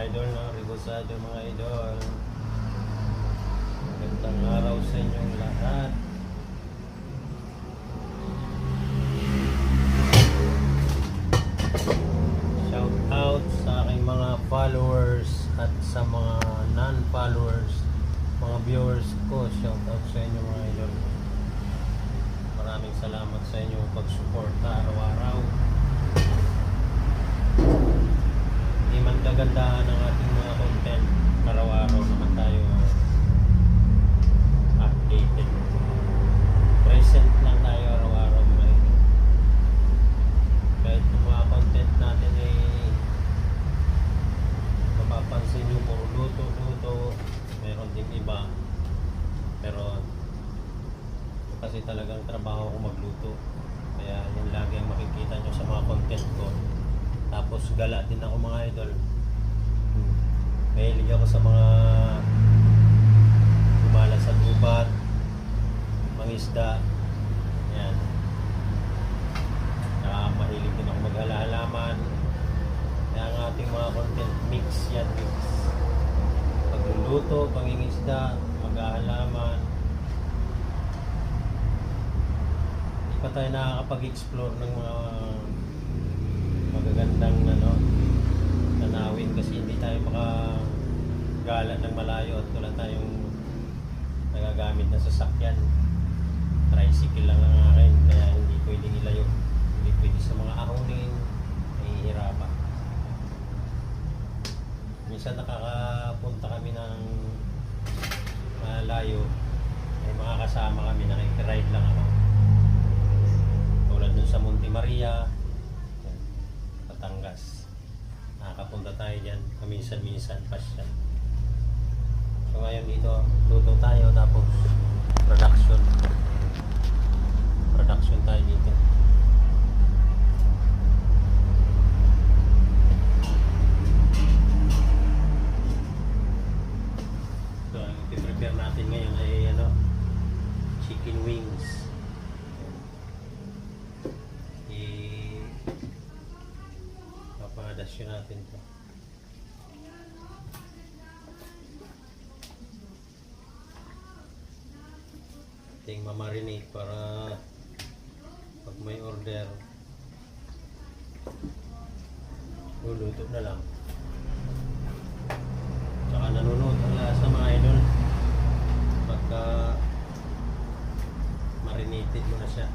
idol, no? Rigosado mga idol. Magandang araw sa inyong lahat. Shout out sa aking mga followers at sa mga non-followers, mga viewers ko. Shout out sa inyo mga idol. Maraming salamat sa inyong pagsuporta araw-araw. Hindi man kagandahan ang ating mga content, araw-araw naman tayo updated. Present lang tayo araw-araw mga idol. Kahit yung mga content natin ay mapapansin nyo puro luto-luto, meron din iba, pero kasi talagang trabaho ko magluto, kaya yun lagi ang makikita nyo sa mga content ko. Tapos gala din ako mga idol. Mahilig ako sa mga gumala sa gubat, mangisda, yan. Mahilig din ako maghalaman. Kaya ang ating mga content mix yan, mix. Pagluluto, pangingisda, maghahalaman. Hindi pa tayo nakakapag-explore ng mga magagandang tanawin kasi hindi tayo makagala ng malayo at wala tayong nagagamit na sasakyan. Tricycle lang ang akin, kaya hindi pwedeng ilayo. Hindi pwede sa mga ahonin, nahihirapan. Minsan nakakapunta kami ng malayo, may mga kasama kami, nakikiride lang ako. Tulad dun sa Monte Maria, Batangas. Nakakapunta tayo dyan, paminsan-minsan pa siya. So ngayon dito, luto tayo tapos production tayo dito. So ang i-prepare natin ngayon ay chicken wings. Papadasyon natin to. Ating mamarinate para pag may order luluto na lang. Saka nanonood ang lasa mga idol pagka marinated mo na siya.